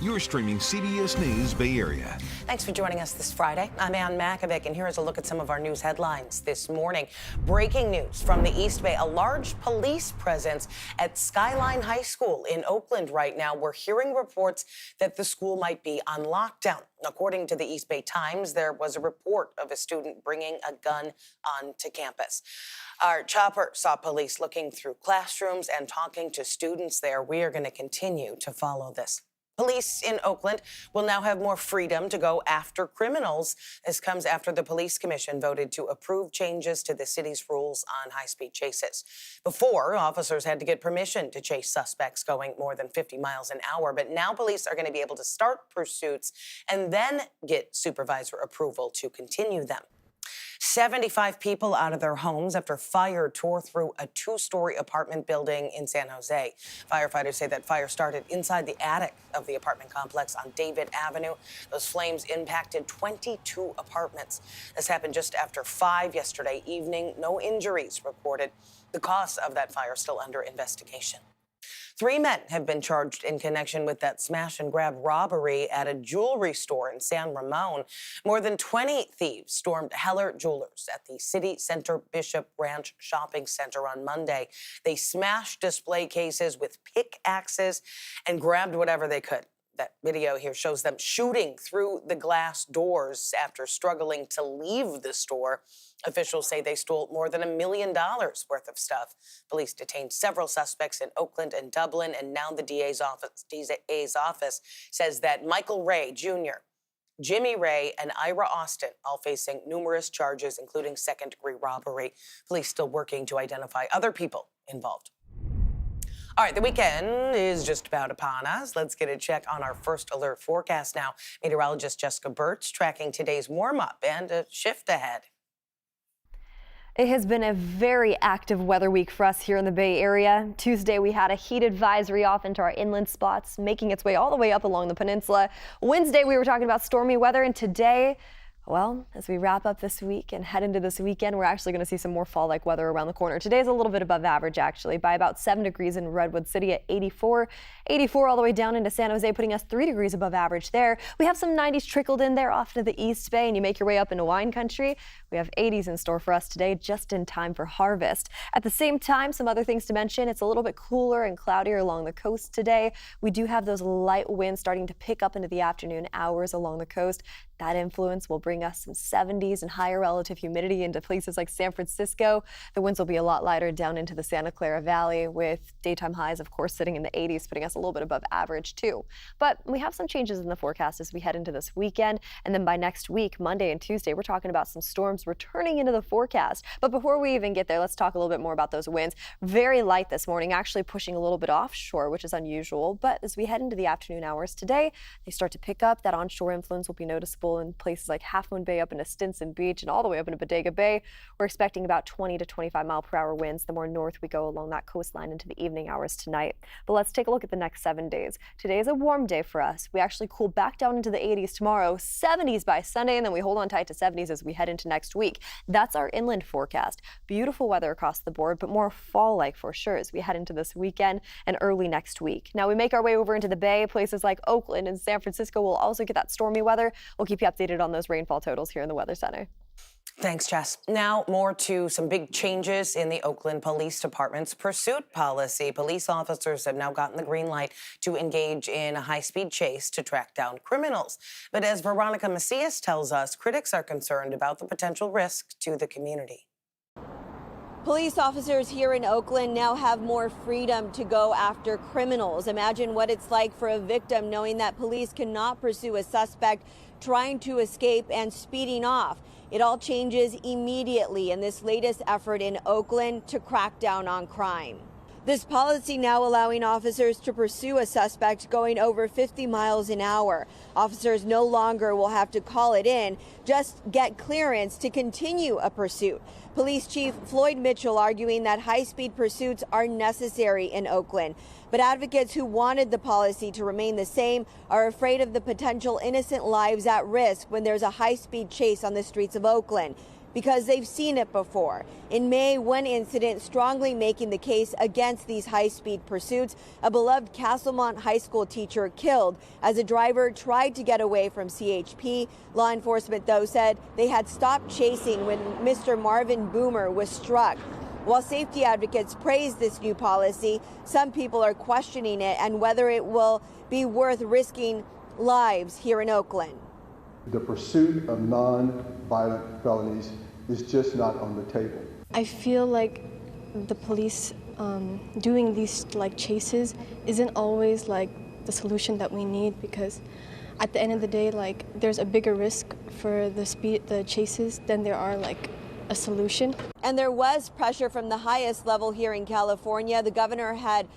You're streaming CBS News Bay Area. Thanks for joining us this Friday. I'm Ann Makovic, and here is a look at some of our news headlines this morning. Breaking news from the East Bay, a large police presence at Skyline High School in Oakland right now. We're hearing reports that the school might be on lockdown. According to the East Bay Times, there was a report of a student bringing a gun onto campus. Our chopper saw police looking through classrooms and talking to students there. We are going to continue to follow this. Police in Oakland will now have more freedom to go after criminals. This comes after the police commission voted to approve changes to the city's rules on high-speed chases. Before, officers had to get permission to chase suspects going more than 50 miles an hour, but now police are going to be able to start pursuits and then get supervisor approval to continue them. 75 people out of their homes after fire tore through a two-story apartment building in San Jose. Firefighters say that fire started inside the attic of the apartment complex on David Avenue. Those flames impacted 22 apartments. This happened just after 5 yesterday evening. No injuries reported. The cause of that fire still under investigation. 3 men have been charged in connection with that smash-and-grab robbery at a jewelry store in San Ramon. More than 20 thieves stormed Heller Jewelers at the City Center Bishop Ranch Shopping Center on Monday. They smashed display cases with pickaxes and grabbed whatever they could. That video here shows them shooting through the glass doors after struggling to leave the store. Officials say they stole more than $1 million worth of stuff. Police detained several suspects in Oakland and Dublin, and now the DA's office says that Michael Ray Jr., Jimmy Ray, and Ira Austin all facing numerous charges, including second-degree robbery. Police still working to identify other people involved. All right, the weekend is just about upon us. Let's get a check on our first alert forecast now. Meteorologist Jessica Burt's tracking today's warm-up and a shift ahead. It has been a very active weather week for us here in the Bay Area. Tuesday, we had a heat advisory off into our inland spots, making its way all the way up along the peninsula. Wednesday, we were talking about stormy weather, and today, well, as we wrap up this week and head into this weekend, we're actually going to see some more fall-like weather around the corner. Today's a little bit above average, actually, by about 7 degrees in Redwood City at 84. 84 all the way down into San Jose, putting us 3 degrees above average there. We have some 90s trickled in there off to the East Bay, and you make your way up into wine country. We have 80s in store for us today, just in time for harvest. At the same time, some other things to mention. It's a little bit cooler and cloudier along the coast today. We do have those light winds starting to pick up into the afternoon hours along the coast. That influence will bring us some 70s and higher relative humidity into places like San Francisco. The winds will be a lot lighter down into the Santa Clara Valley, with daytime highs, of course, sitting in the 80s, putting us a little bit above average too. But we have some changes in the forecast as we head into this weekend. And then by next week, Monday and Tuesday, we're talking about some storms returning into the forecast. But before we even get there, let's talk a little bit more about those winds. Very light this morning, actually pushing a little bit offshore, which is unusual. But as we head into the afternoon hours today, they start to pick up. That onshore influence will be noticeable in places like Half Moon Bay up into Stinson Beach and all the way up into Bodega Bay. We're expecting about 20 to 25 mile per hour winds the more north we go along that coastline into the evening hours tonight. But let's take a look at the next 7 days. Today is a warm day for us. We actually cool back down into the 80s tomorrow, 70s by Sunday, and then we hold on tight to 70s as we head into next week. That's our inland forecast. Beautiful weather across the board, but more fall-like for sure as we head into this weekend and early next week. Now we make our way over into the Bay. Places like Oakland and San Francisco will also get that stormy weather. We'll keep you updated on those rainfall totals here in the Weather Center. Thanks, Jess. Now, more to some big changes in the Oakland Police Department's pursuit policy. Police officers have now gotten the green light to engage in a high-speed chase to track down criminals. But as Veronica Macias tells us, critics are concerned about the potential risk to the community. Police officers here in Oakland now have more freedom to go after criminals. Imagine what it's like for a victim knowing that police cannot pursue a suspect trying to escape and speeding off. It all changes immediately in this latest effort in Oakland to crack down on crime. This policy now allowing officers to pursue a suspect going over 50 miles an hour. Officers no longer will have to call it in, just get clearance to continue a pursuit. Police Chief Floyd Mitchell arguing that high-speed pursuits are necessary in Oakland. But advocates who wanted the policy to remain the same are afraid of the potential innocent lives at risk when there's a high-speed chase on the streets of Oakland. because they've seen it before. In May, one incident strongly making the case against these high-speed pursuits, a beloved Castlemont High School teacher killed as a driver tried to get away from CHP. Law enforcement, though, said they had stopped chasing when Mr. Marvin Boomer was struck. While safety advocates praise this new policy, some people are questioning it and whether it will be worth risking lives here in Oakland. The pursuit of non-violent felonies is just not on the table. I feel like the police doing these chases isn't always the solution that we need, because at the end of the day, there's a bigger risk for the chases than there are a solution. And there was pressure from the highest level here in California. The governor had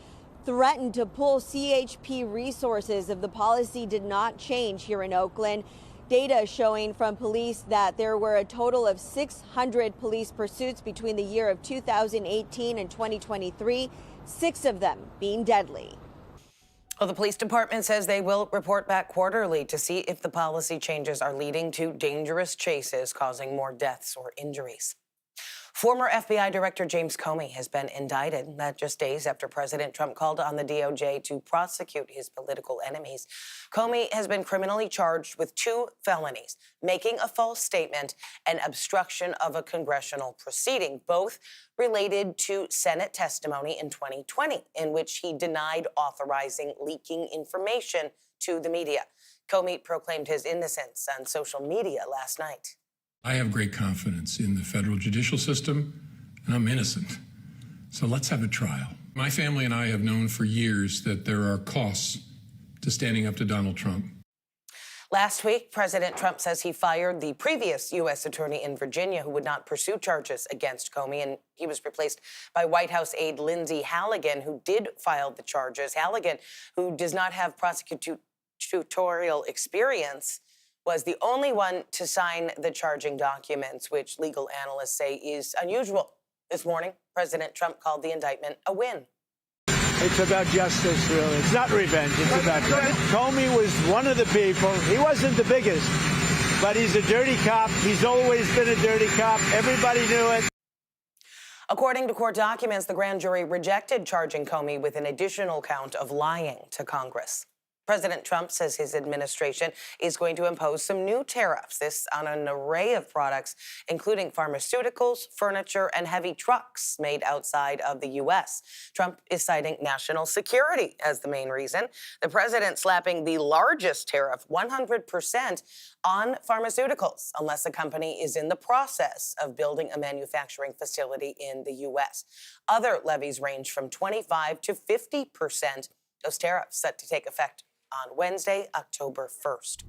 threatened to pull CHP resources if the policy did not change here in Oakland. Data showing from police that there were a total of 600 police pursuits between the year of 2018 and 2023, 6 of them being deadly. Well, the police department says they will report back quarterly to see if the policy changes are leading to dangerous chases causing more deaths or injuries. Former FBI Director James Comey has been indicted. That just days after President Trump called on the DOJ to prosecute his political enemies. Comey has been criminally charged with 2 felonies, making a false statement and obstruction of a congressional proceeding, both related to Senate testimony in 2020, in which he denied authorizing leaking information to the media. Comey proclaimed his innocence on social media last night. I have great confidence in the federal judicial system, and I'm innocent. So let's have a trial. My family and I have known for years that there are costs to standing up to Donald Trump. Last week, President Trump says he fired the previous U.S. attorney in Virginia who would not pursue charges against Comey, and he was replaced by White House aide Lindsay Halligan, who did file the charges. Halligan, who does not have prosecutorial experience, was the only one to sign the charging documents, which legal analysts say is unusual. This morning, President Trump called the indictment a win. It's about justice, really. It's not revenge. It's about justice. Comey was one of the people. He wasn't the biggest, but he's a dirty cop. He's always been a dirty cop. Everybody knew it. According to court documents, the grand jury rejected charging Comey with an additional count of lying to Congress. President Trump says his administration is going to impose some new tariffs, this on an array of products, including pharmaceuticals, furniture, and heavy trucks made outside of the U.S. Trump is citing national security as the main reason. The president slapping the largest tariff, 100%, on pharmaceuticals, unless the company is in the process of building a manufacturing facility in the U.S. Other levies range from 25% to 50%. Those tariffs set to take effect on Wednesday, October 1st.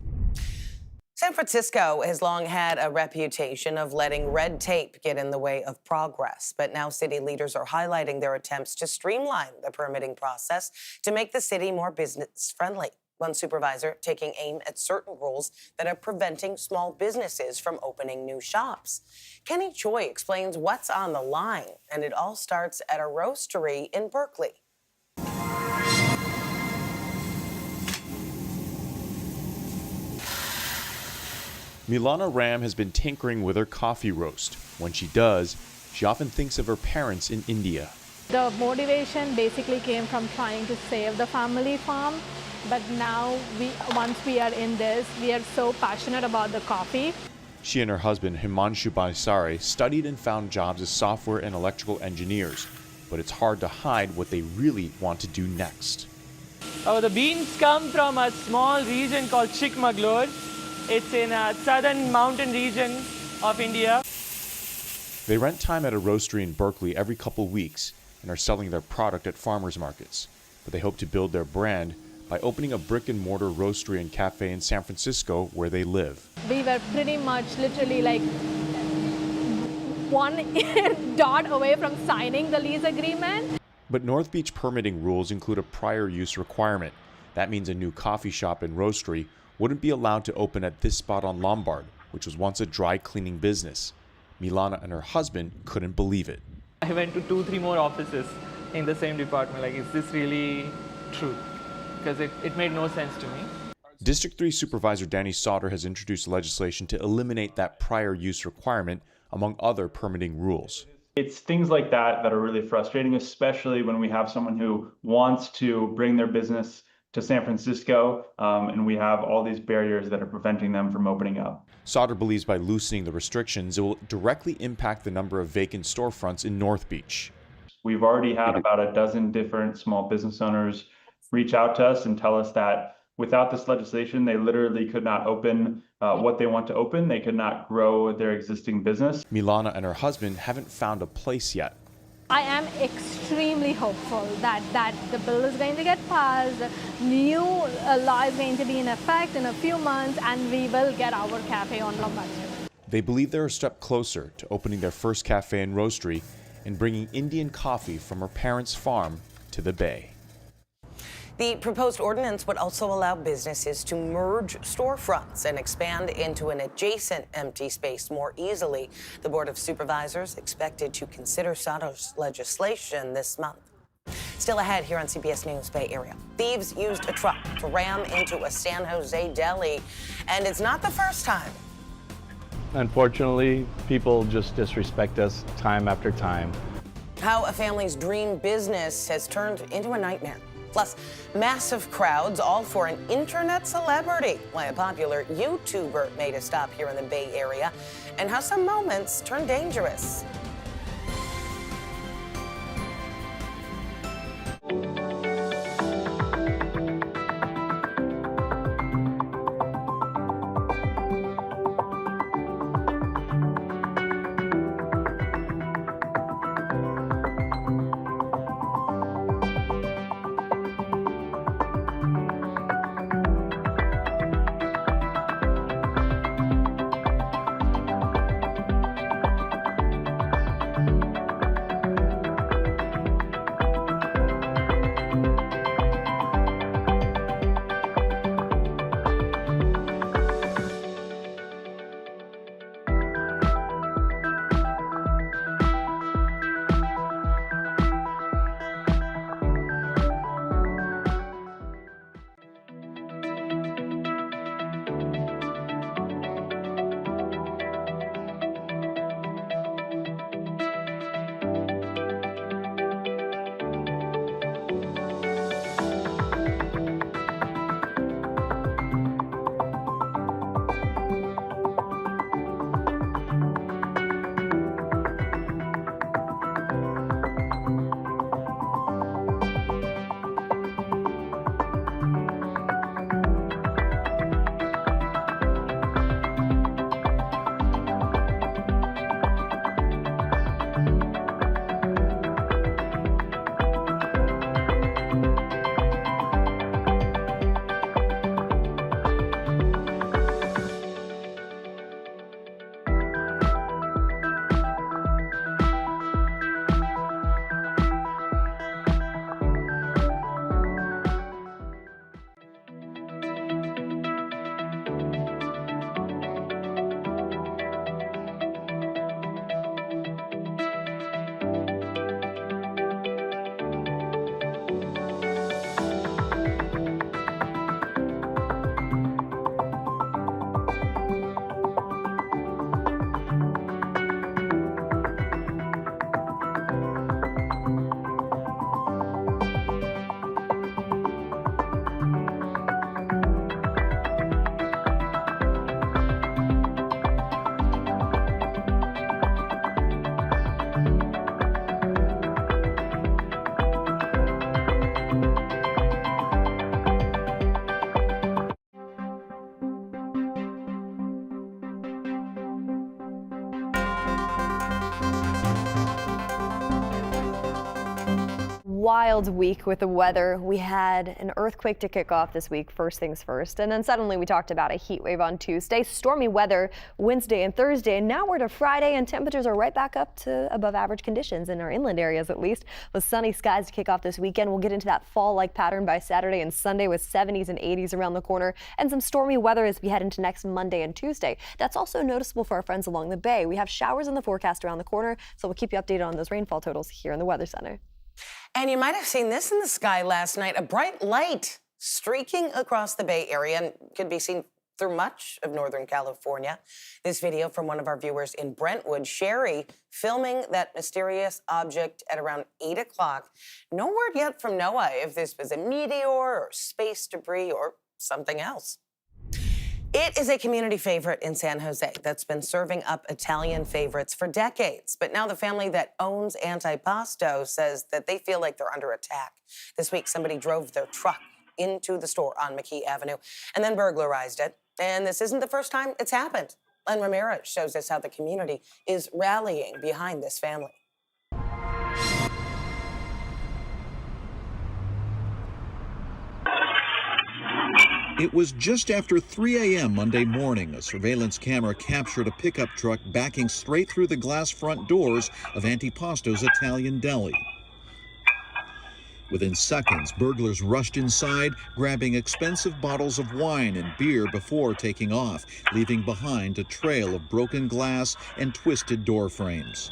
San Francisco has long had a reputation of letting red tape get in the way of progress, but now city leaders are highlighting their attempts to streamline the permitting process to make the city more business-friendly. One supervisor taking aim at certain rules that are preventing small businesses from opening new shops. Kenny Choi explains what's on the line, and it all starts at a roastery in Berkeley. Milana Ram has been tinkering with her coffee roast. When she does, she often thinks of her parents in India. The motivation basically came from trying to save the family farm, but now once we are in this, we are so passionate about the coffee. She and her husband, Himanshu Baisare, studied and found jobs as software and electrical engineers, but it's hard to hide what they really want to do next. The beans come from a small region called Chikmagalur. It's in a southern mountain region of India. They rent time at a roastery in Berkeley every couple weeks and are selling their product at farmers markets. But they hope to build their brand by opening a brick-and-mortar roastery and cafe in San Francisco where they live. We were pretty much literally like one dot away from signing the lease agreement. But North Beach permitting rules include a prior use requirement. That means a new coffee shop and roastery wouldn't be allowed to open at this spot on Lombard, which was once a dry cleaning business. Milana and her husband couldn't believe it. I went to 2-3 more offices in the same department. Is this really true? Because it made no sense to me. District 3 Supervisor Danny Sauter has introduced legislation to eliminate that prior use requirement among other permitting rules. It's things like that that are really frustrating, especially when we have someone who wants to bring their business to San Francisco, and we have all these barriers that are preventing them from opening up. Sauter believes by loosening the restrictions, it will directly impact the number of vacant storefronts in North Beach. We've already had about a dozen different small business owners reach out to us and tell us that without this legislation, they literally could not open what they want to open. They could not grow their existing business. Milana and her husband haven't found a place yet. I am extremely hopeful that the bill is going to get passed, new law is going to be in effect in a few months, and we will get our cafe on Lombard Street. They believe they're a step closer to opening their first cafe and roastery and bringing Indian coffee from her parents' farm to the Bay. The proposed ordinance would also allow businesses to merge storefronts and expand into an adjacent empty space more easily. The Board of Supervisors expected to consider Sauter's legislation this month. Still ahead here on CBS News Bay Area. Thieves used a truck to ram into a San Jose deli, and it's not the first time. Unfortunately, people just disrespect us time after time. How a family's dream business has turned into a nightmare. Plus, massive crowds, all for an internet celebrity. Why a popular YouTuber made a stop here in the Bay Area, and how some moments turn dangerous. Wild week with the weather. We had an earthquake to kick off this week, first things first, and then suddenly we talked about a heat wave on Tuesday, stormy weather Wednesday and Thursday, and now we're to Friday and temperatures are right back up to above average conditions in our inland areas at least, with sunny skies to kick off this weekend. We'll get into that fall-like pattern by Saturday and Sunday with 70s and 80s around the corner, and some stormy weather as we head into next Monday and Tuesday. That's also noticeable for our friends along the bay. We have showers in the forecast around the corner, so we'll keep you updated on those rainfall totals here in the Weather Center. And you might have seen this in the sky last night, a bright light streaking across the Bay Area and could be seen through much of Northern California. This video from one of our viewers in Brentwood, Sherry, filming that mysterious object at around 8 o'clock. No word yet from NOAA if this was a meteor or space debris or something else. It is a community favorite in San Jose that's been serving up Italian favorites for decades. But now the family that owns Antipasto says that they feel like they're under attack. This week, somebody drove their truck into the store on McKee Avenue and then burglarized it. And this isn't the first time it's happened. Len Ramirez shows us how the community is rallying behind this family. It was just after 3 a.m. Monday morning. A surveillance camera captured a pickup truck backing straight through the glass front doors of Antipasto's Italian Deli. Within seconds, burglars rushed inside, grabbing expensive bottles of wine and beer before taking off, leaving behind a trail of broken glass and twisted door frames.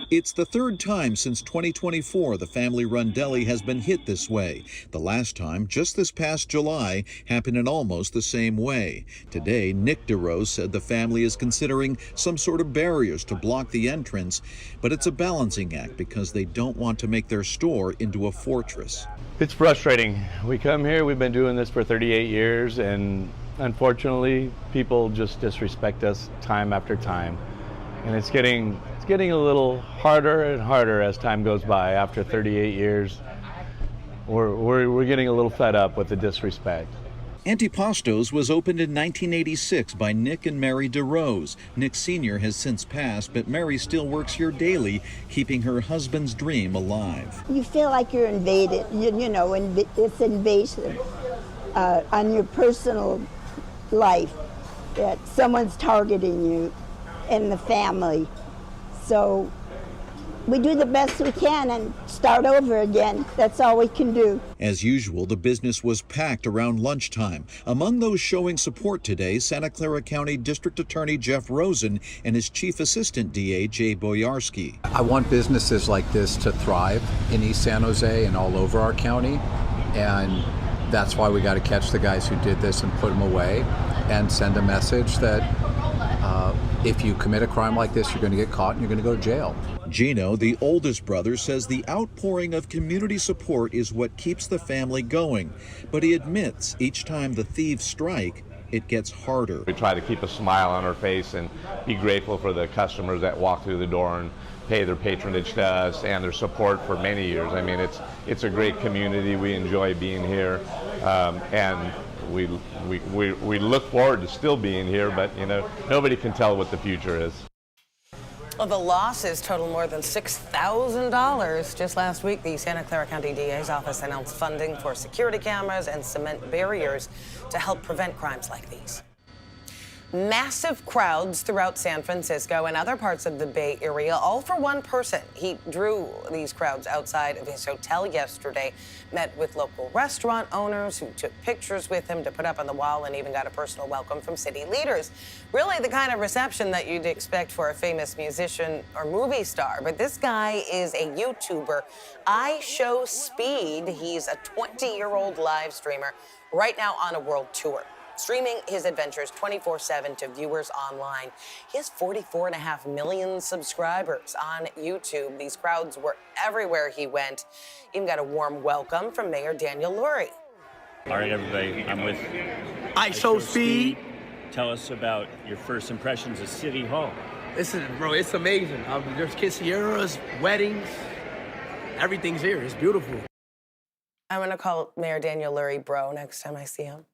It's the third time since 2024 the family-run deli has been hit this way. The last time, just this past July, happened in almost the same way. Today, Nick DeRose said the family is considering some sort of barriers to block the entrance, but it's a balancing act because they don't want to make their store into a fortress. It's frustrating. We come here, we've been doing this for 38 years, and unfortunately, people just disrespect us time after time. And it's getting a little harder and harder as time goes by. After 38 years, we're getting a little fed up with the disrespect. Antipasto's was opened in 1986 by Nick and Mary DeRose. Nick Sr. has since passed, but Mary still works here daily, keeping her husband's dream alive. You feel like you're invaded, you know, and it's invasive on your personal life, that someone's targeting you and the family. So we do the best we can and start over again. That's all we can do. As usual, the business was packed around lunchtime. Among those showing support today, Santa Clara County District Attorney Jeff Rosen and his Chief Assistant DA Jay Boyarsky. I want businesses like this to thrive in East San Jose and all over our county, and that's why we got to catch the guys who did this and put them away and send a message that if you commit a crime like this, you're going to get caught and you're going to go to jail. Gino, the oldest brother, says the outpouring of community support is what keeps the family going. But he admits each time the thieves strike, it gets harder. We try to keep a smile on our face and be grateful for the customers that walk through the door and pay their patronage to us and their support for many years. I mean, it's a great community. We enjoy being here, and we look forward to still being here, but you know, nobody can tell what the future is. Well, the losses total more than $6,000. Just last week, the Santa Clara County DA's office announced funding for security cameras and cement barriers to help prevent crimes like these. Massive crowds throughout San Francisco and other parts of the Bay Area, all for one person. He drew these crowds outside of his hotel yesterday, met with local restaurant owners who took pictures with him to put up on the wall, and even got a personal welcome from city leaders. Really the kind of reception that you'd expect for a famous musician or movie star. But this guy is a YouTuber. I Show Speed. He's a 20-year-old live streamer right now on a world tour, streaming his adventures 24/7 to viewers online. He has 44.5 million subscribers on YouTube. These crowds were everywhere he went. Even got a warm welcome from Mayor Daniel Lurie. All right, everybody, I'm with I Show Speed. Tell us about your first impressions of City Hall. Listen, bro, it's amazing. There's quinceañeras, weddings, everything's here. It's beautiful. I'm going to call Mayor Daniel Lurie bro next time I see him.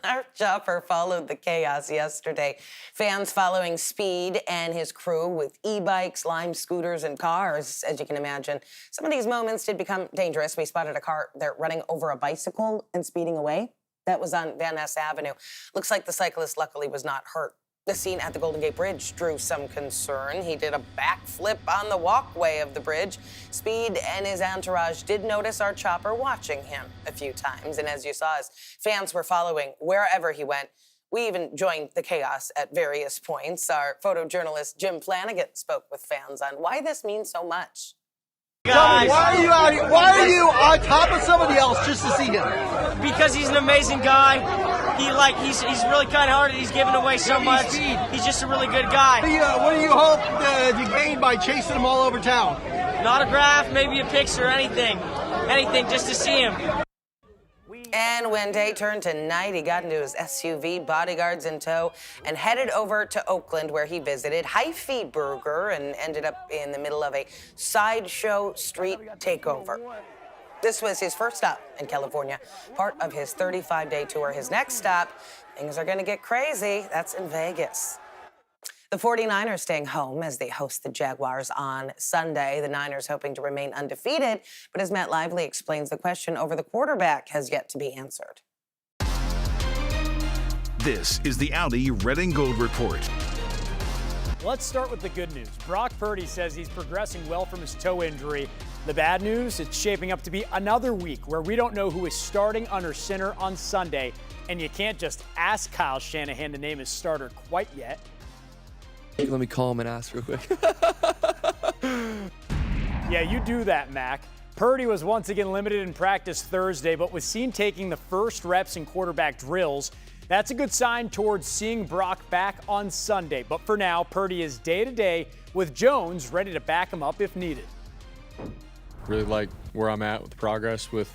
Our chopper followed the chaos yesterday. Fans following Speed and his crew with e-bikes, Lime scooters, and cars, as you can imagine. Some of these moments did become dangerous. We spotted a car there running over a bicycle and speeding away. That was on Van Ness Avenue. Looks like the cyclist luckily was not hurt. The scene at the Golden Gate Bridge drew some concern. He did a backflip on the walkway of the bridge. Speed and his entourage did notice our chopper watching him a few times. And as you saw, his fans were following wherever he went. We even joined the chaos at various points. Our photojournalist Jim Flanagan spoke with fans on why this means so much. Tell me, why are you out here? Why are you on top of somebody else just to see him? Because he's an amazing guy. He's really kind-hearted. He's giving away so much. He's just a really good guy. What do you hope to gain by chasing him all over town? An autograph, maybe a picture, anything just to see him. And when day turned to night, he got into his SUV, bodyguards in tow, and headed over to Oakland, where he visited Hi-Fi Burger and ended up in the middle of a sideshow street takeover. This was his first stop in California, part of his 35-day tour. His next stop, things are going to get crazy. That's in Vegas. The 49ers staying home as they host the Jaguars on Sunday. The Niners hoping to remain undefeated, but as Matt Lively explains, the question over the quarterback has yet to be answered. This is the Audi Red and Gold Report. Let's start with the good news. Brock Purdy says he's progressing well from his toe injury. The bad news, it's shaping up to be another week where we don't know who is starting under center on Sunday, and you can't just ask Kyle Shanahan to name his starter quite yet. Let me call him and ask real quick. Yeah, you do that, Mac. Purdy was once again limited in practice Thursday, but was seen taking the first reps in quarterback drills. That's a good sign towards seeing Brock back on Sunday. But for now, Purdy is day-to-day with Jones ready to back him up if needed. Really like where I'm at with the progress with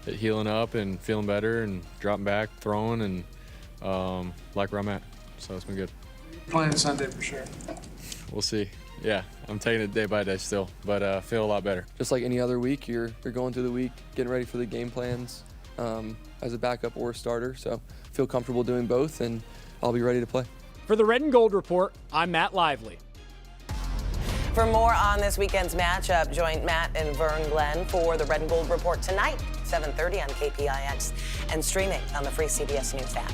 it healing up and feeling better and dropping back, throwing, and like where I'm at. So it's been good. Playing Sunday for sure. We'll see. Yeah, I'm taking it day by day still, but feel a lot better. Just like any other week, you're going through the week, getting ready for the game plans as a backup or a starter. So feel comfortable doing both, and I'll be ready to play. For the Red and Gold Report, I'm Matt Lively. For more on this weekend's matchup, join Matt and Vern Glenn for the Red and Gold Report tonight, 7:30 on KPIX, and streaming on the free CBS News app.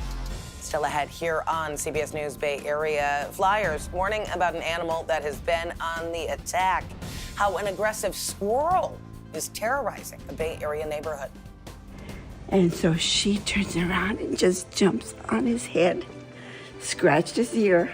Still ahead here on CBS News Bay Area, flyers warning about an animal that has been on the attack. How an aggressive squirrel is terrorizing a Bay Area neighborhood. And so she turns around and just jumps on his head, scratched his ear.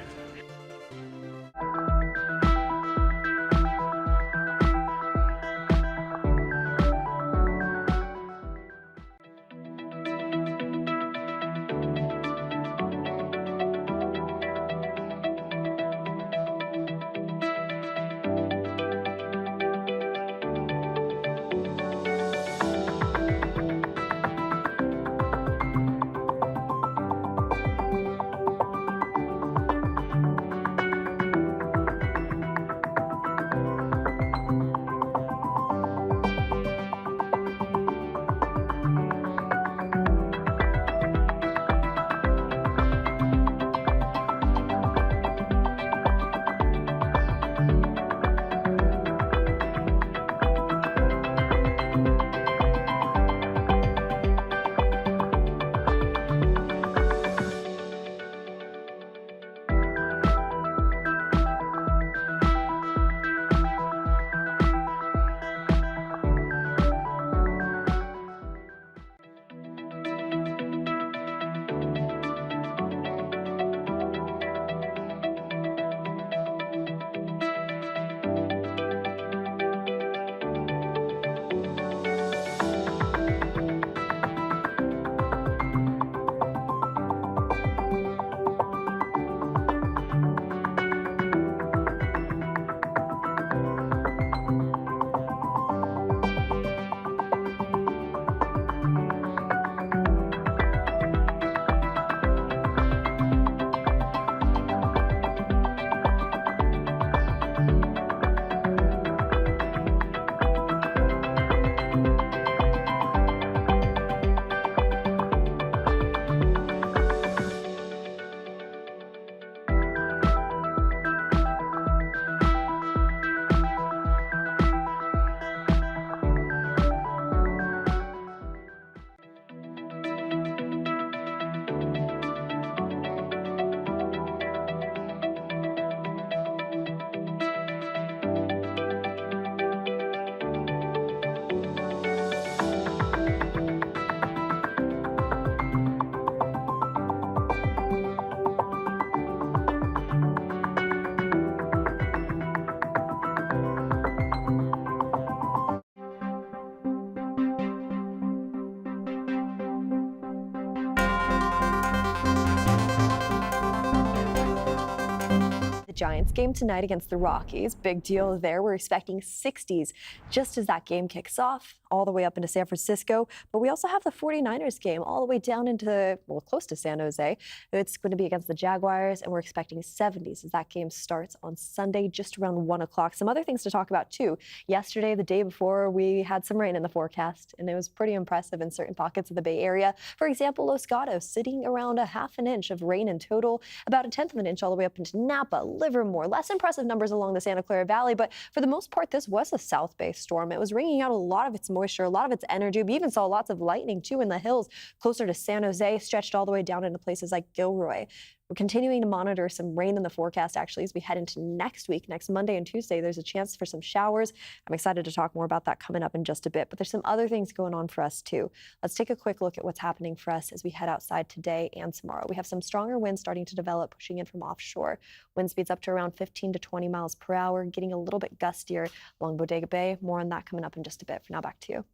Giants game tonight against the Rockies. Big deal there. We're expecting 60s just as that game kicks off, all the way up into San Francisco. But we also have the 49ers game all the way down into, well, close to San Jose. It's going to be against the Jaguars, and we're expecting 70s as that game starts on Sunday just around 1 o'clock. Some other things to talk about, too. Yesterday, the day before, we had some rain in the forecast, and it was pretty impressive in certain pockets of the Bay Area. For example, Los Gatos sitting around a half an inch of rain in total, about a tenth of an inch all the way up into Napa, Livermore. Less impressive numbers along the Santa Clara Valley, but for the most part, this was a South Bay storm. It was wringing out a lot of its moisture, a lot of its energy. We even saw lots of lightning, too, in the hills closer to San Jose, stretched all the way down into places like Gilroy. We're continuing to monitor some rain in the forecast, actually, as we head into next week. Next Monday and Tuesday, there's a chance for some showers. I'm excited to talk more about that coming up in just a bit, but there's some other things going on for us, too. Let's take a quick look at what's happening for us as we head outside today and tomorrow. We have some stronger winds starting to develop, pushing in from offshore. Wind speeds up to around 15 to 20 miles per hour, getting a little bit gustier along Bodega Bay. More on that coming up in just a bit. For now, back to you.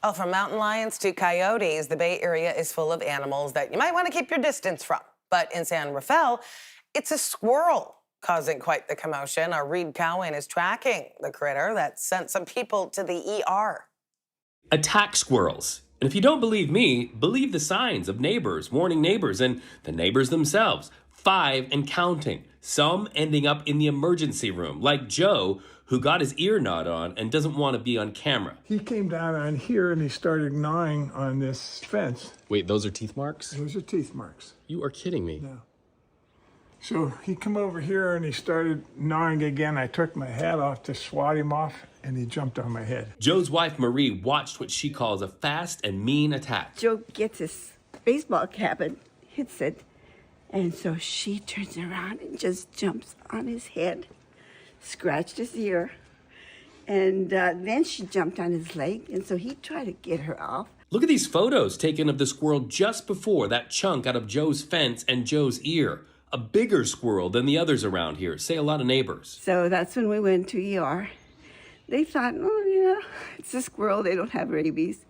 Oh, from mountain lions to coyotes, the Bay Area is full of animals that you might want to keep your distance from. But in San Rafael, it's a squirrel causing quite the commotion. Our Reed Cowan is tracking the critter that sent some people to the ER. Attack squirrels. And if you don't believe me, believe the signs of neighbors warning neighbors and the neighbors themselves. 5 and counting. Some ending up in the emergency room, like Joe, who got his ear gnawed on and doesn't want to be on camera. He came down on here and he started gnawing on this fence. Wait, those are teeth marks? Those are teeth marks. You are kidding me. No. So he come over here and he started gnawing again. I took my hat off to swat him off and he jumped on my head. Joe's wife, Marie, watched what she calls a fast and mean attack. Joe gets his baseball cap and hits it. And so she turns around and just jumps on his head, scratched his ear, and then she jumped on his leg, and so he tried to get her off. Look at these photos taken of the squirrel just before that chunk out of Joe's fence and Joe's ear. A bigger squirrel than the others around here, say a lot of neighbors. So that's when we went to ER. They thought, oh, you know, it's a squirrel, they don't have rabies.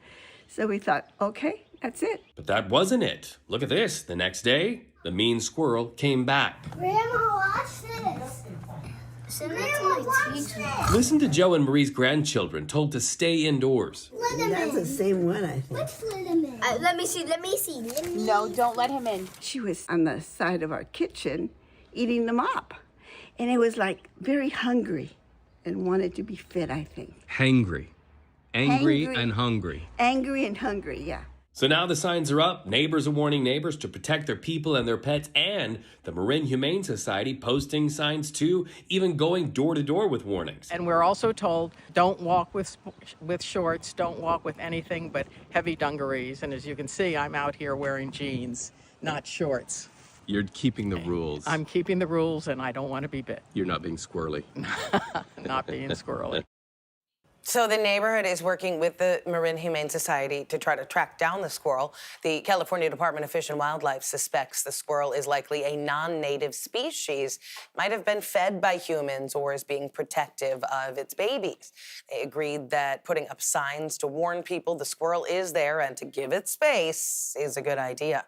So we thought, okay, that's it. But that wasn't it. Look at this. The next day, the mean squirrel came back. Grandma, watch this. Send it to my teacher. Listen to Joe and Marie's grandchildren told to stay indoors. That's the same one, I think. Let's let him in. Let me see. No, don't let him in. She was on the side of our kitchen eating the mop. And it was like very hungry and wanted to be fed, I think. Hangry. Angry Hangry. and hungry. Angry and hungry, yeah. So now the signs are up. Neighbors are warning neighbors to protect their people and their pets, and the Marin Humane Society posting signs too, even going door to door with warnings. And we're also told don't walk with shorts, don't walk with anything but heavy dungarees. And as you can see, I'm out here wearing jeans, not shorts. You're keeping the rules. I'm keeping the rules, and I don't want to be bit. You're not being squirrely. Not being squirrely. So the neighborhood is working with the Marin Humane Society to try to track down the squirrel. The California Department of Fish and Wildlife suspects the squirrel is likely a non-native species, might have been fed by humans or is being protective of its babies. They agreed that putting up signs to warn people the squirrel is there and to give it space is a good idea.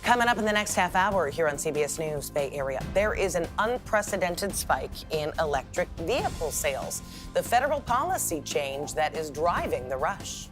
Coming up in the next half hour here on CBS News Bay Area, there is an unprecedented spike in electric vehicle sales. The federal policy change that is driving the rush.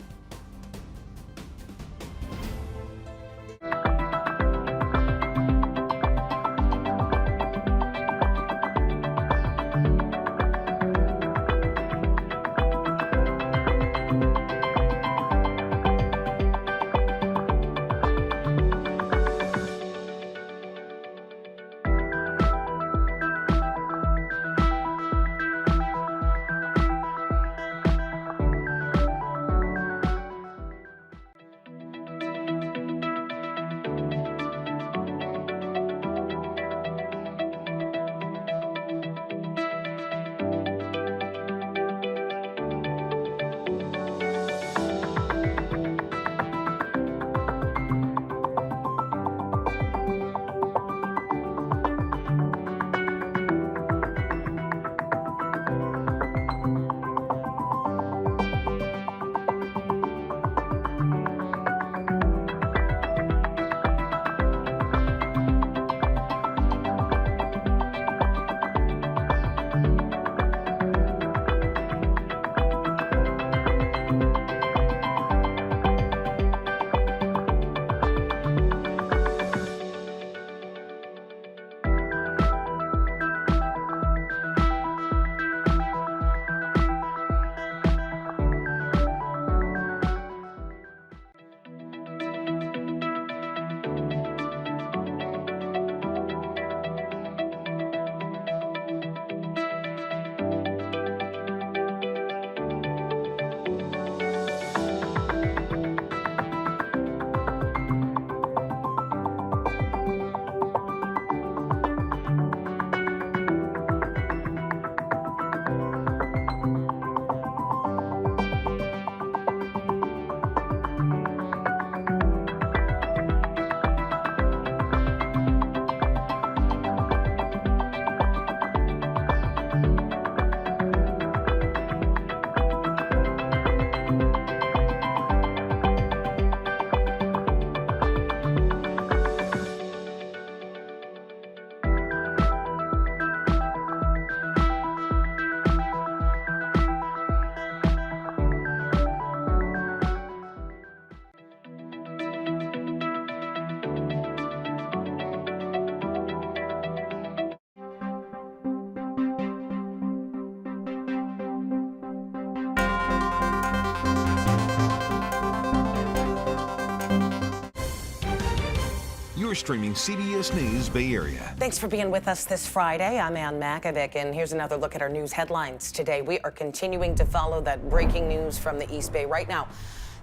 You're streaming CBS News Bay Area. Thanks for being with us this Friday. I'm Ann Makovic, and here's another look at our news headlines today. We are continuing to follow that breaking news from the East Bay right now.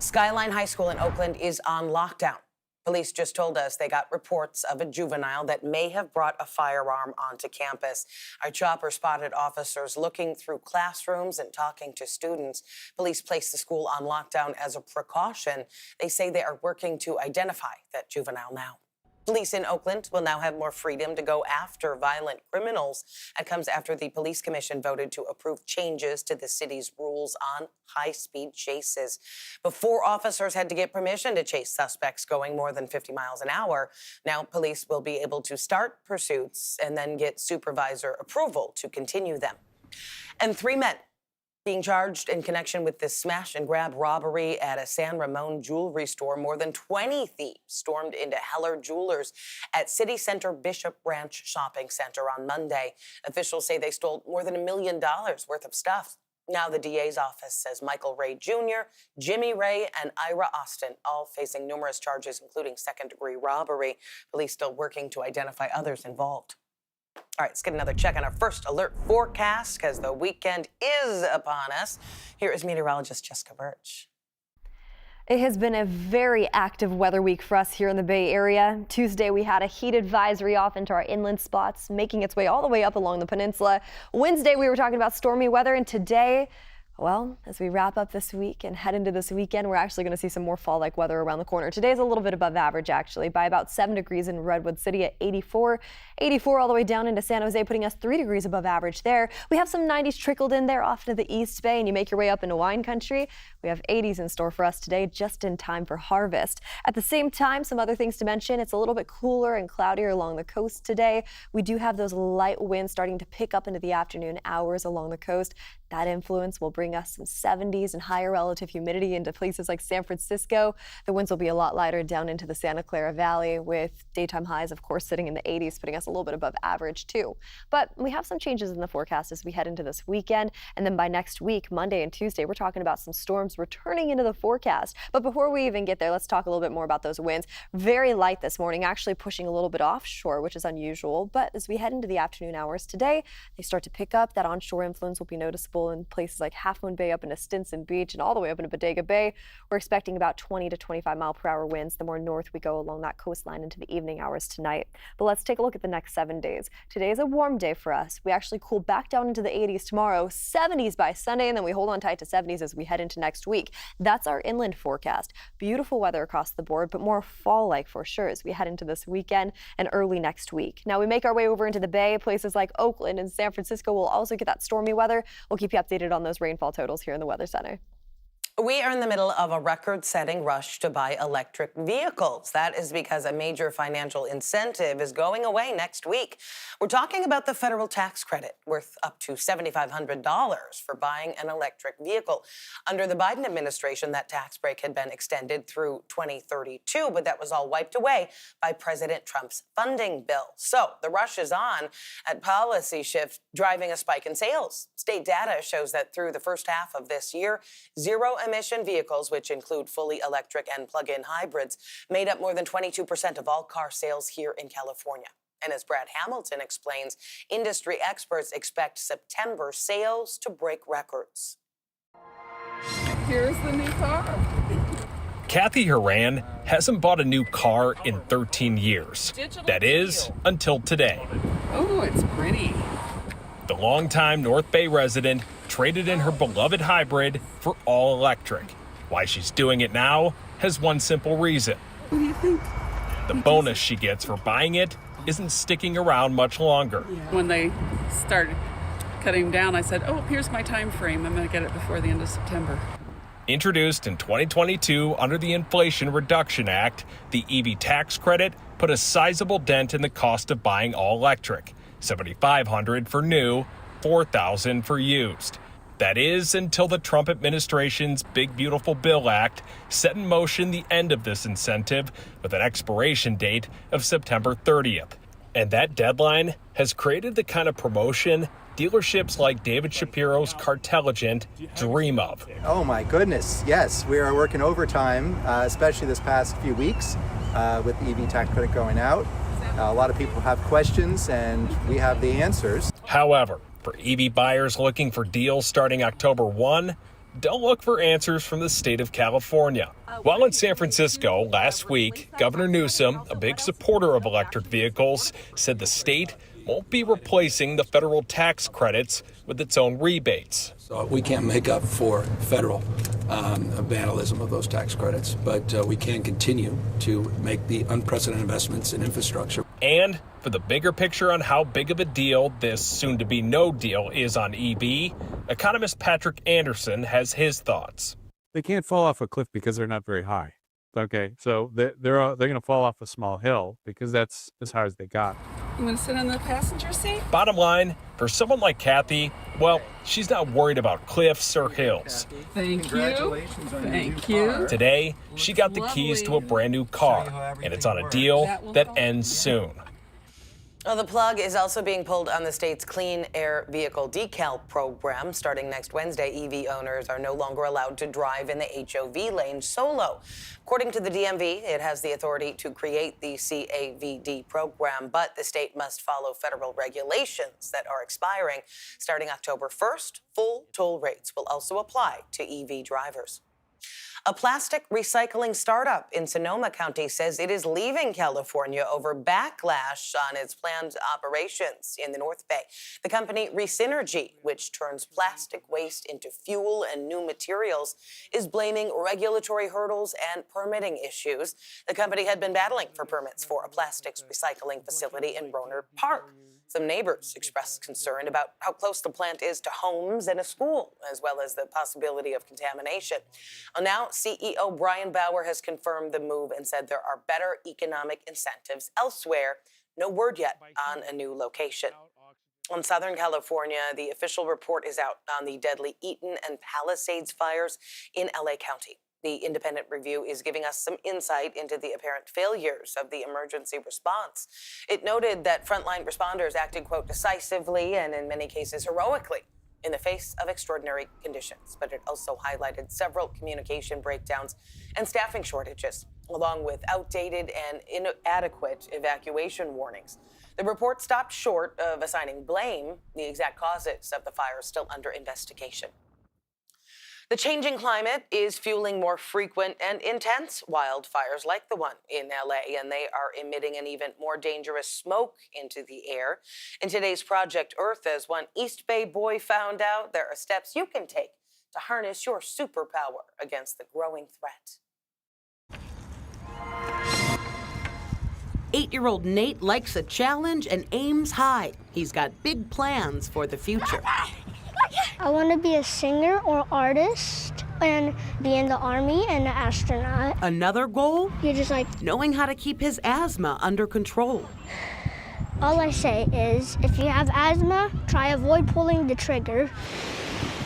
Skyline High School in Oakland is on lockdown. Police just told us they got reports of a juvenile that may have brought a firearm onto campus. Our chopper spotted officers looking through classrooms and talking to students. Police placed the school on lockdown as a precaution. They say they are working to identify that juvenile now. Police in Oakland will now have more freedom to go after violent criminals. That comes after the police commission voted to approve changes to the city's rules on high-speed chases. Before, officers had to get permission to chase suspects going more than 50 miles an hour. Now police will be able to start pursuits and then get supervisor approval to continue them. And 3 men being charged in connection with this smash and grab robbery at a San Ramon jewelry store. More than 20 thieves stormed into Heller Jewelers at City Center Bishop Ranch Shopping Center on Monday. Officials say they stole more than $1 million worth of stuff. Now the DA's office says Michael Ray Jr., Jimmy Ray, and Ira Austin, all facing numerous charges, including second-degree robbery. Police still working to identify others involved. All right, let's get another check on our first alert forecast because the weekend is upon us. Here is meteorologist Jessica Birch. It has been a very active weather week for us here in the Bay Area. Tuesday, we had a heat advisory off into our inland spots, making its way all the way up along the peninsula. Wednesday, we were talking about stormy weather, and today, well, as we wrap up this week and head into this weekend, we're actually going to see some more fall-like weather around the corner. Today's a little bit above average, actually, by about 7 degrees in Redwood City at 84. 84 all the way down into San Jose, putting us 3 degrees above average there. We have some 90s trickled in there off to the East Bay, and you make your way up into wine country. We have 80s in store for us today, just in time for harvest. At the same time, some other things to mention. It's a little bit cooler and cloudier along the coast today. We do have those light winds starting to pick up into the afternoon hours along the coast. That influence will bring us some 70s and higher relative humidity into places like San Francisco. The winds will be a lot lighter down into the Santa Clara Valley, with daytime highs, of course, sitting in the 80s, putting us a little bit above average too. But we have some changes in the forecast as we head into this weekend. And then by next week, Monday and Tuesday, we're talking about some storms returning into the forecast. But before we even get there, let's talk a little bit more about those winds. Very light this morning, actually pushing a little bit offshore, which is unusual. But as we head into the afternoon hours today, they start to pick up. That onshore influence will be noticeable in places like Half Moon Bay up into Stinson Beach and all the way up into Bodega Bay. We're expecting about 20 to 25 mile per hour winds the more north we go along that coastline into the evening hours tonight. But let's take a look at the next 7 days. Today is a warm day for us. We actually cool back down into the 80s tomorrow, 70s by Sunday, and then we hold on tight to 70s as we head into next week. That's our inland forecast. Beautiful weather across the board, but more fall-like for sure as we head into this weekend and early next week. Now we make our way over into the Bay. Places like Oakland and San Francisco will also get that stormy weather. We'll keep you updated on those rainfall totals here in the Weather Center. We are in the middle of a record-setting rush to buy electric vehicles. That is because a major financial incentive is going away next week. We're talking about the federal tax credit worth up to $7,500 for buying an electric vehicle. Under the Biden administration, that tax break had been extended through 2032, but that was all wiped away by President Trump's funding bill. So the rush is on at policy shift, driving a spike in sales. State data shows that through the first half of this year, zero-emission vehicles, which include fully electric and plug-in hybrids, made up more than 22% of all car sales here in California. And as Brad Hamilton explains, industry experts expect September sales to break records. Here's the new car. Kathy Horan hasn't bought a new car in 13 years. That is, until today. Oh, it's pretty. The longtime North Bay resident traded in her beloved hybrid for all electric. Why she's doing it now has one simple reason. What do you think? The bonus she gets for buying it isn't sticking around much longer. When they started cutting down, I said, oh, here's my time frame. I'm going to get it before the end of September. Introduced in 2022 under the Inflation Reduction Act, the EV tax credit put a sizable dent in the cost of buying all electric. $7,500 for new, $4,000 for used. That is, until the Trump administration's Big Beautiful Bill Act set in motion the end of this incentive with an expiration date of September 30th. And that deadline has created the kind of promotion dealerships like David Shapiro's Cartelligent dream of. Oh my goodness, yes, we are working overtime, especially this past few weeks. with the EV tax credit going out. A lot of people have questions, and we have the answers. However, for EV buyers looking for deals starting October 1, don't look for answers from the state of California. While in San Francisco last week, Governor Newsom, a big supporter of electric vehicles, said the state won't be replacing the federal tax credits with its own rebates. So we can't make up for federal vandalism of those tax credits, but we can continue to make the unprecedented investments in infrastructure. And for the bigger picture on how big of a deal this soon-to-be no deal is on EV, economist Patrick Anderson has his thoughts. They can't fall off a cliff because they're not very high. Okay, so they're going to fall off a small hill because that's as high as they got. You want to sit on the passenger seat? Bottom line, for someone like Kathy, well, she's not worried about cliffs or hills. Thank you. Thank you. Today, she got the keys to a brand new car, and it's on a deal that ends soon. Well, the plug is also being pulled on the state's Clean Air Vehicle Decal program. Starting next Wednesday, EV owners are no longer allowed to drive in the HOV lane solo. According to the DMV, it has the authority to create the CAVD program, but the state must follow federal regulations that are expiring. Starting October 1st, full toll rates will also apply to EV drivers. A plastic recycling startup in Sonoma County says it is leaving California over backlash on its planned operations in the North Bay. The company Resynergy, which turns plastic waste into fuel and new materials, is blaming regulatory hurdles and permitting issues. The company had been battling for permits for a plastics recycling facility in Rohnert Park. Some neighbors expressed concern about how close the plant is to homes and a school, as well as the possibility of contamination. Well, now, CEO Brian Bauer has confirmed the move and said there are better economic incentives elsewhere. No word yet on a new location. In Southern California, the official report is out on the deadly Eaton and Palisades fires in LA County. The independent review is giving us some insight into the apparent failures of the emergency response. It noted that frontline responders acted, quote, decisively and in many cases heroically in the face of extraordinary conditions. But it also highlighted several communication breakdowns and staffing shortages, along with outdated and inadequate evacuation warnings. The report stopped short of assigning blame. The exact causes of the fire are still under investigation. The changing climate is fueling more frequent and intense wildfires like the one in LA, and they are emitting an even more dangerous smoke into the air. In today's Project Earth, as one East Bay boy found out, there are steps you can take to harness your superpower against the growing threat. 8-year-old Nate likes a challenge and aims high. He's got big plans for the future. I want to be a singer or artist and be in the army and an astronaut. Another goal? You're just like... knowing how to keep his asthma under control. All I say is, if you have asthma, try avoid pulling the trigger.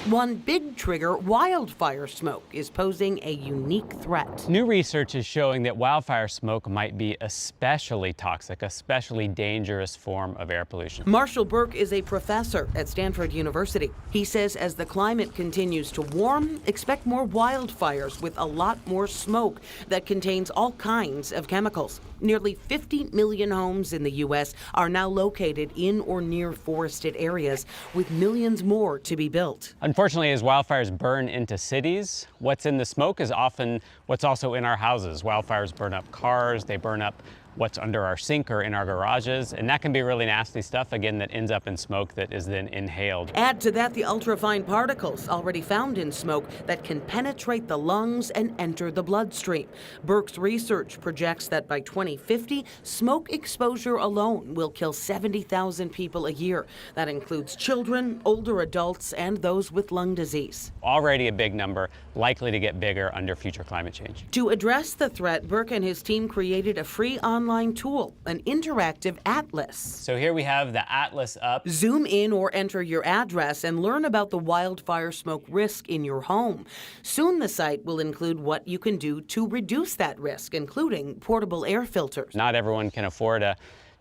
One big trigger, wildfire smoke, is posing a unique threat. New research is showing that wildfire smoke might be especially toxic, especially dangerous form of air pollution. Marshall Burke is a professor at Stanford University. He says as the climate continues to warm, expect more wildfires with a lot more smoke that contains all kinds of chemicals. Nearly 50 million homes in the U.S. are now located in or near forested areas, with millions more to be built. Unfortunately, as wildfires burn into cities, what's in the smoke is often what's also in our houses. Wildfires burn up cars, they burn up what's under our sink or in our garages, and that can be really nasty stuff, again, that ends up in smoke that is then inhaled. Add to that the ultrafine particles already found in smoke that can penetrate the lungs and enter the bloodstream. Burke's research projects that by 2050, smoke exposure alone will kill 70,000 people a year. That includes children, older adults, and those with lung disease. Already a big number, likely to get bigger under future climate change. To address the threat, Burke and his team created a free online tool, an interactive atlas. So here we have the atlas up. Zoom in or enter your address and learn about the wildfire smoke risk in your home. Soon the site will include what you can do to reduce that risk, including portable air filters. Not everyone can afford a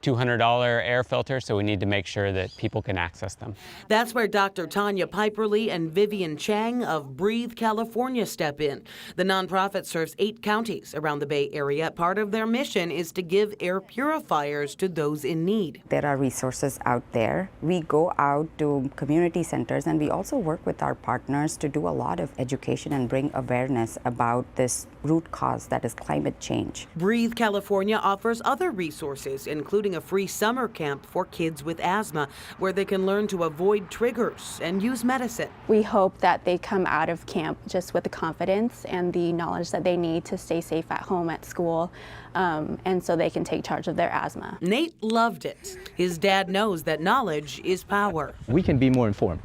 $200 air filter, so we need to make sure that people can access them. That's where Dr. Tanya Piperly and Vivian Chang of Breathe California step in. The nonprofit serves 8 counties around the Bay Area. Part of their mission is to give air purifiers to those in need. There are resources out there. We go out to community centers, and we also work with our partners to do a lot of education and bring awareness about this root cause that is climate change. Breathe California offers other resources, including a free summer camp for kids with asthma, where they can learn to avoid triggers and use medicine. We hope that they come out of camp just with the confidence and the knowledge that they need to stay safe at home, at school, and so they can take charge of their asthma. Nate loved it. His dad knows that knowledge is power. We can be more informed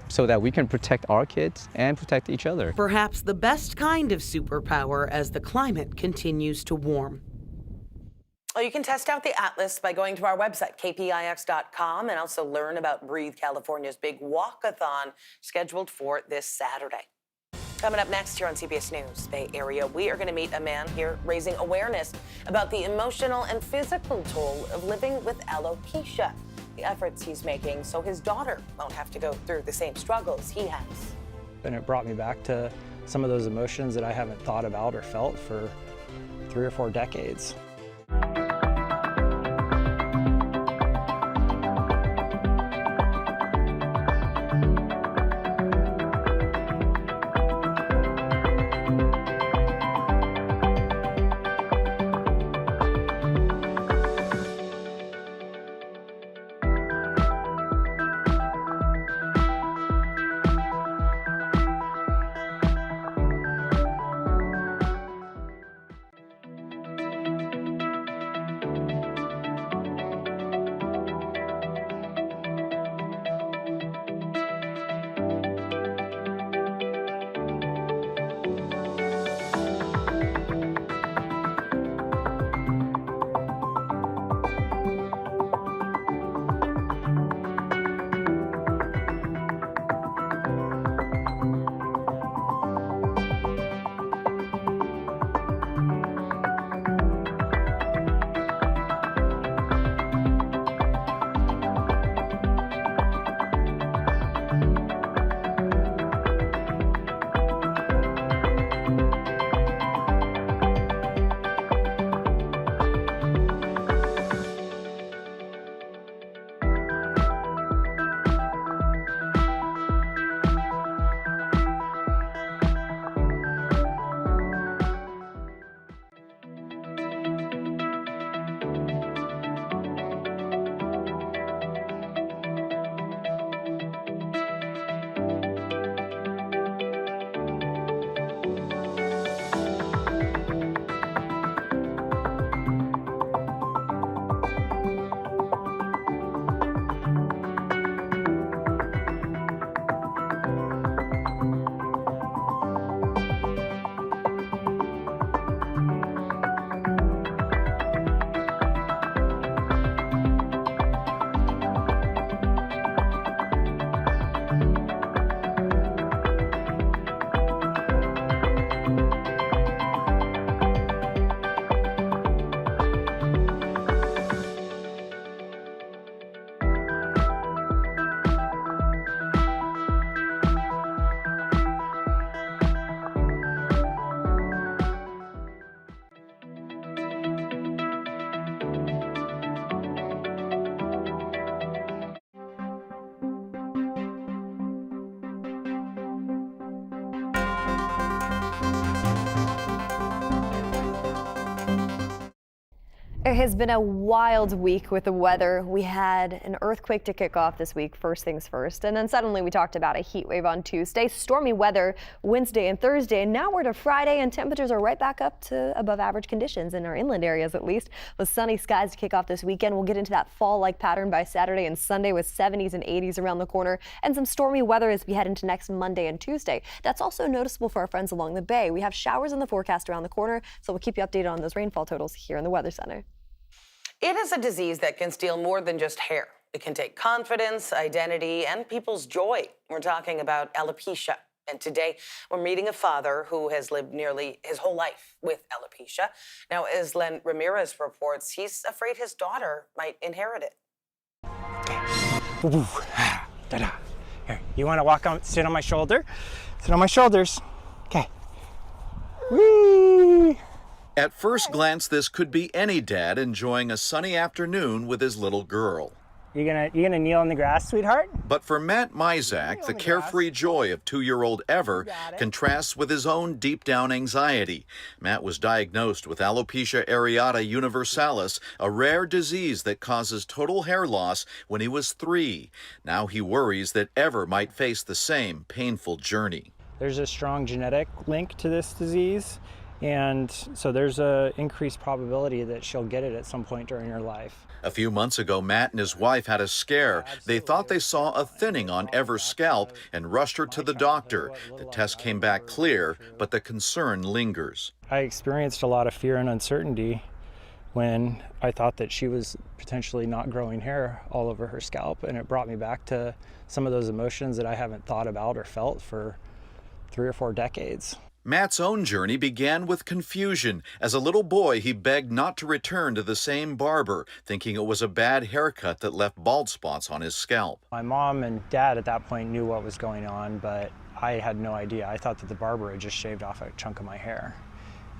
so that we can protect our kids and protect each other. Perhaps the best kind of superpower as the climate continues to warm. Well, you can test out the atlas by going to our website, kpix.com, and also learn about Breathe California's big walkathon scheduled for this Saturday. Coming up next here on CBS News Bay Area, we are going to meet a man here raising awareness about the emotional and physical toll of living with alopecia. The efforts he's making so his daughter won't have to go through the same struggles he has. And it brought me back to some of those emotions that I haven't thought about or felt for 3 or 4 decades. It has been a wild week with the weather. We had an earthquake to kick off this week, first things first, and then suddenly we talked about a heat wave on Tuesday, stormy weather Wednesday and Thursday, and now we're to Friday and temperatures are right back up to above average conditions in our inland areas at least, with sunny skies to kick off this weekend. We'll get into that fall-like pattern by Saturday and Sunday with 70s and 80s around the corner and some stormy weather as we head into next Monday and Tuesday. That's also noticeable for our friends along the bay. We have showers in the forecast around the corner, so we'll keep you updated on those rainfall totals here in the Weather Center. It is a disease that can steal more than just hair. It can take confidence, identity, and people's joy. We're talking about alopecia. And today, we're meeting a father who has lived nearly his whole life with alopecia. Now, as Len Ramirez reports, he's afraid his daughter might inherit it. Here, you want to walk on, sit on my shoulder? Sit on my shoulders. Okay. Whee! At first glance, this could be any dad enjoying a sunny afternoon with his little girl. You gonna kneel in the grass, sweetheart? But for Matt Mizak, the carefree joy of 2-year-old Ever contrasts with his own deep-down anxiety. Matt was diagnosed with alopecia areata universalis, a rare disease that causes total hair loss when he was 3. Now he worries that Ever might face the same painful journey. There's a strong genetic link to this disease, and so there's an increased probability that she'll get it at some point during her life. A few months ago, Matt and his wife had a scare. They thought they saw a thinning on Ever's scalp and rushed her to the doctor. The test came back clear, but the concern lingers. I experienced a lot of fear and uncertainty when I thought that she was potentially not growing hair all over her scalp, and it brought me back to some of those emotions that I haven't thought about or felt for 3 or 4 decades. Matt's own journey began with confusion. As a little boy, he begged not to return to the same barber, thinking it was a bad haircut that left bald spots on his scalp. My mom and dad at that point knew what was going on, but I had no idea. I thought that the barber had just shaved off a chunk of my hair.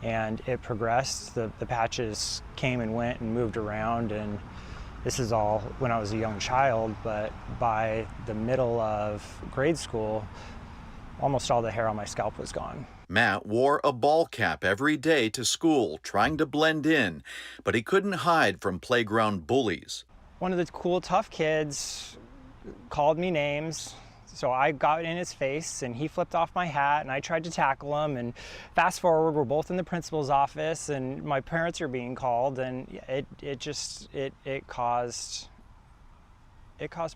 And it progressed. The patches came and went and moved around, and this is all when I was a young child, but by the middle of grade school, almost all the hair on my scalp was gone. Matt wore a ball cap every day to school, trying to blend in, but he couldn't hide from playground bullies. One of the cool, tough kids called me names, so I got in his face, and he flipped off my hat, and I tried to tackle him, and fast forward, we're both in the principal's office, and my parents are being called, and it caused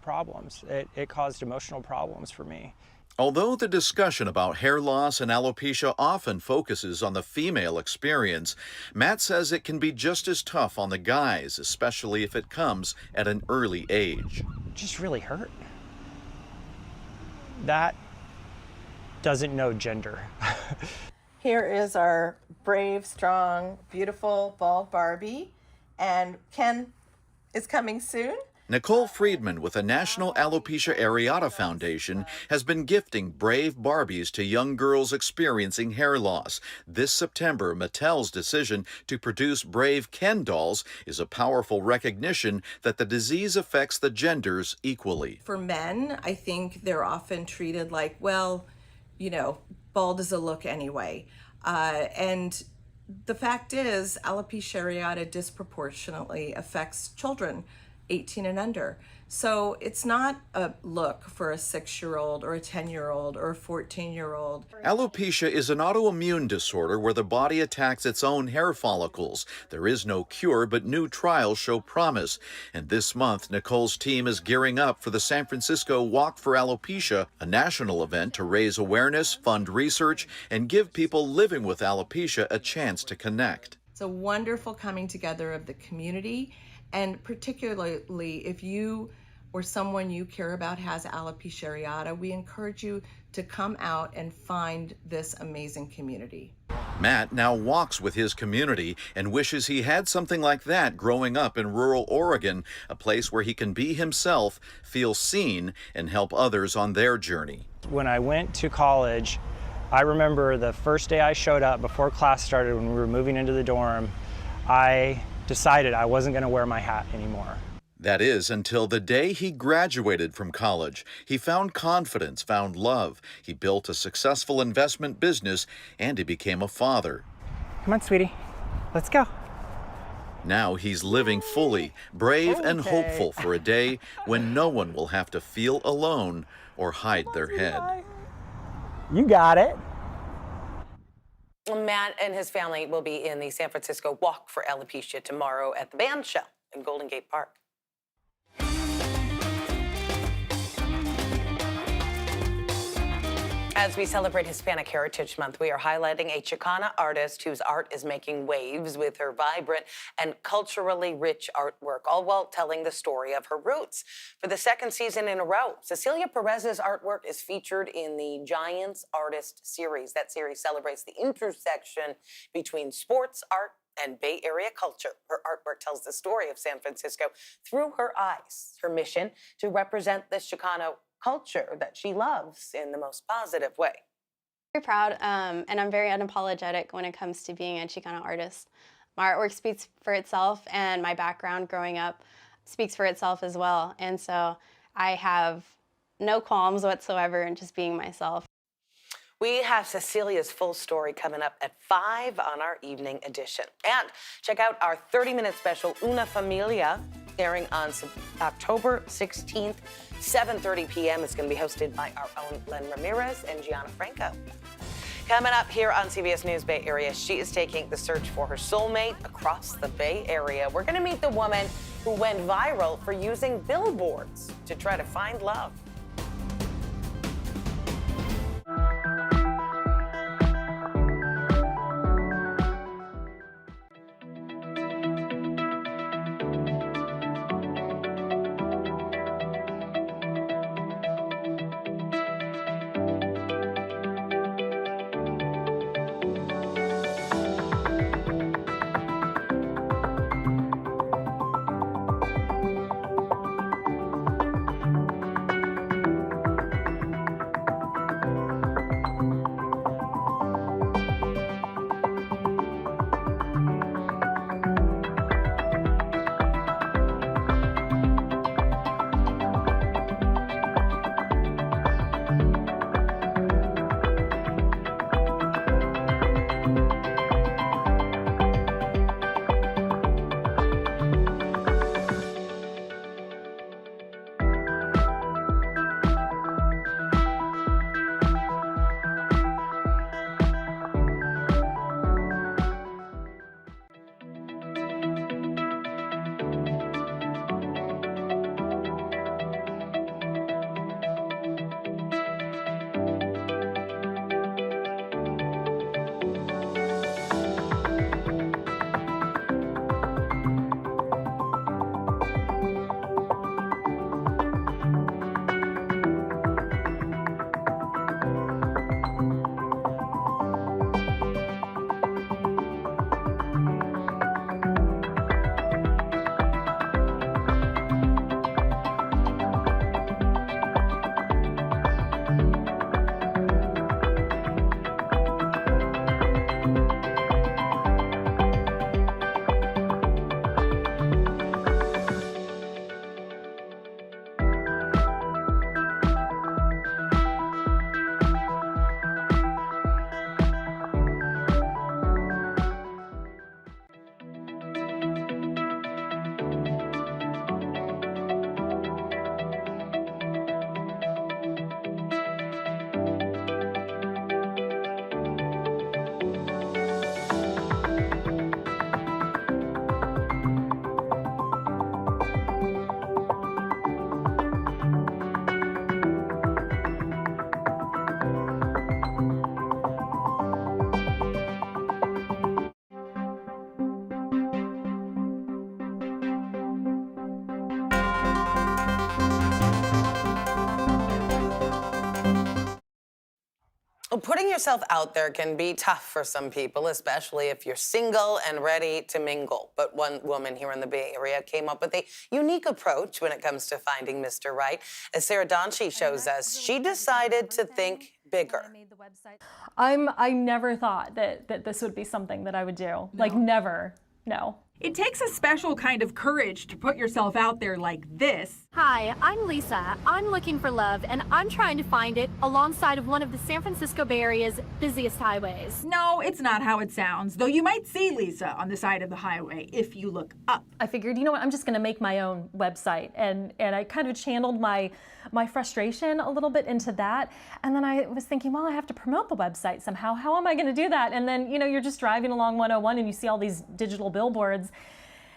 problems. It caused emotional problems for me. Although the discussion about hair loss and alopecia often focuses on the female experience, Matt says it can be just as tough on the guys, especially if it comes at an early age. It just really hurt. That doesn't know gender. Here is our brave, strong, beautiful, bald Barbie, and Ken is coming soon. Nicole Friedman with the National Alopecia Areata Foundation has been gifting brave Barbies to young girls experiencing hair loss. This September, Mattel's decision to produce brave Ken dolls is a powerful recognition that the disease affects the genders equally. For men, I think they're often treated like, well, you know, bald is a look anyway. And the fact is, alopecia areata disproportionately affects children 18 and under. So it's not a look for a 6-year-old or a 10-year-old or a 14-year-old. Alopecia is an autoimmune disorder where the body attacks its own hair follicles. There is no cure, but new trials show promise. And this month, Nicole's team is gearing up for the San Francisco Walk for Alopecia, a national event to raise awareness, fund research, and give people living with alopecia a chance to connect. It's a wonderful coming together of the community. And particularly if you or someone you care about has alopecia areata, we encourage you to come out and find this amazing community. Matt now walks with his community and wishes he had something like that growing up in rural Oregon, a place where he can be himself, feel seen, and help others on their journey. When I went to college, I remember the first day I showed up before class started when we were moving into the dorm, I decided I wasn't going to wear my hat anymore. That is, until the day he graduated from college. He found confidence, found love. He built a successful investment business, and he became a father. Come on, sweetie. Let's go. Now he's living fully, brave and hopeful for a day when no one will have to feel alone or hide their head. You got it. Matt and his family will be in the San Francisco Walk for Alopecia tomorrow at the Bandshell in Golden Gate Park. As we celebrate Hispanic Heritage Month, we are highlighting a Chicana artist whose art is making waves with her vibrant and culturally rich artwork, all while telling the story of her roots. For the second season in a row, Cecilia Perez's artwork is featured in the Giants Artist Series. That series celebrates the intersection between sports, art, and Bay Area culture. Her artwork tells the story of San Francisco through her eyes. Her mission to represent this Chicano culture that she loves in the most positive way. Very proud, and I'm very unapologetic when it comes to being a Chicana artist. My artwork speaks for itself, and my background growing up speaks for itself as well. And so I have no qualms whatsoever in just being myself. We have Cecilia's full story coming up at 5 on our evening edition. And check out our 30-minute special, Una Familia, airing on October 16th, 7:30 p.m. It's going to be hosted by our own Len Ramirez and Gianna Franco. Coming up here on CBS News Bay Area, she is taking the search for her soulmate across the Bay Area. We're going to meet the woman who went viral for using billboards to try to find love. Well, putting yourself out there can be tough for some people, especially if you're single and ready to mingle. But one woman here in the Bay Area came up with a unique approach when it comes to finding Mr. Right. As Sarah Donchi shows us, she decided to think bigger. I never thought that this would be something that I would do. No. Like never, no. It takes a special kind of courage to put yourself out there like this. Hi, I'm Lisa. I'm looking for love, and I'm trying to find it alongside of one of the San Francisco Bay Area's busiest highways. No, it's not how it sounds, though you might see Lisa on the side of the highway if you look up. I figured, you know what, I'm just going to make my own website, and I kind of channeled my frustration a little bit into that. And then I was thinking, well, I have to promote the website somehow. How am I going to do that? And then, you know, you're just driving along 101 and you see all these digital billboards.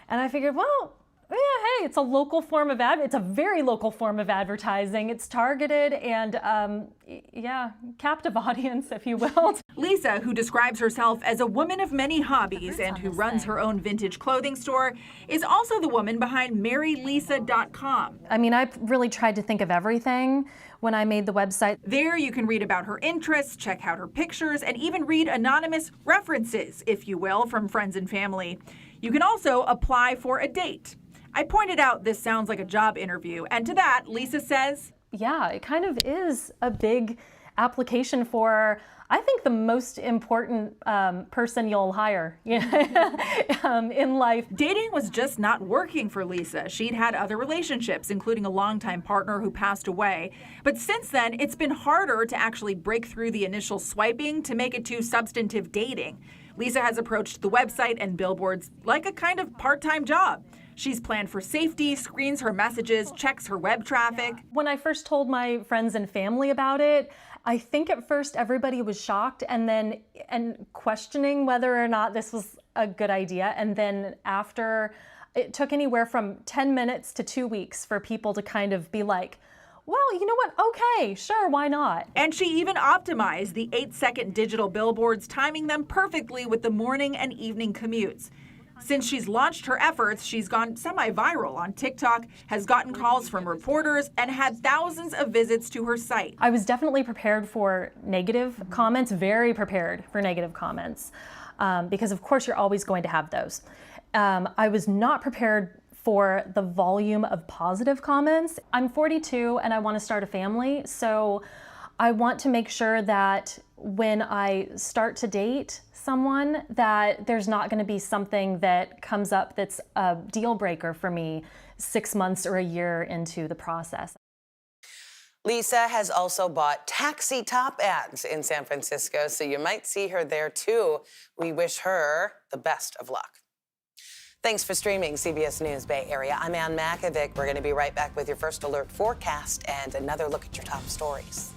And I figured, well, Yeah, hey, it's a local form of it's a very local form of advertising. It's targeted and, yeah, captive audience, if you will. Lisa, who describes herself as a woman of many hobbies and who runs her own vintage clothing store, is also the woman behind MaryLisa.com. I mean, I really tried to think of everything when I made the website. There you can read about her interests, check out her pictures, and even read anonymous references, if you will, from friends and family. You can also apply for a date. I pointed out this sounds like a job interview, and to that, Lisa says, yeah, it kind of is a big application for, I think, the most important person you'll hire in life. Dating was just not working for Lisa. She'd had other relationships, including a longtime partner who passed away. But since then, it's been harder to actually break through the initial swiping to make it to substantive dating. Lisa has approached the website and billboards like a kind of part-time job. She's planned for safety, screens her messages, checks her web traffic. When I first told my friends and family about it, I think at first everybody was shocked and questioning whether or not this was a good idea. And then after, it took anywhere from 10 minutes to 2 weeks for people to kind of be like, well, you know what? Okay, sure, why not? And she even optimized the 8-second digital billboards, timing them perfectly with the morning and evening commutes. Since she's launched her efforts, she's gone semi-viral on TikTok, has gotten calls from reporters, and had thousands of visits to her site. I was definitely prepared for negative comments, very prepared for negative comments, because of course you're always going to have those. I was not prepared for the volume of positive comments. I'm 42 and I want to start a family, so I want to make sure that when I start to date someone, that there's not going to be something that comes up that's a deal breaker for me 6 months or a year into the process. Lisa has also bought taxi top ads in San Francisco, so you might see her there too. We wish her the best of luck. Thanks for streaming CBS News Bay Area. I'm Ann Makovic. We're going to be right back with your First Alert forecast and another look at your top stories.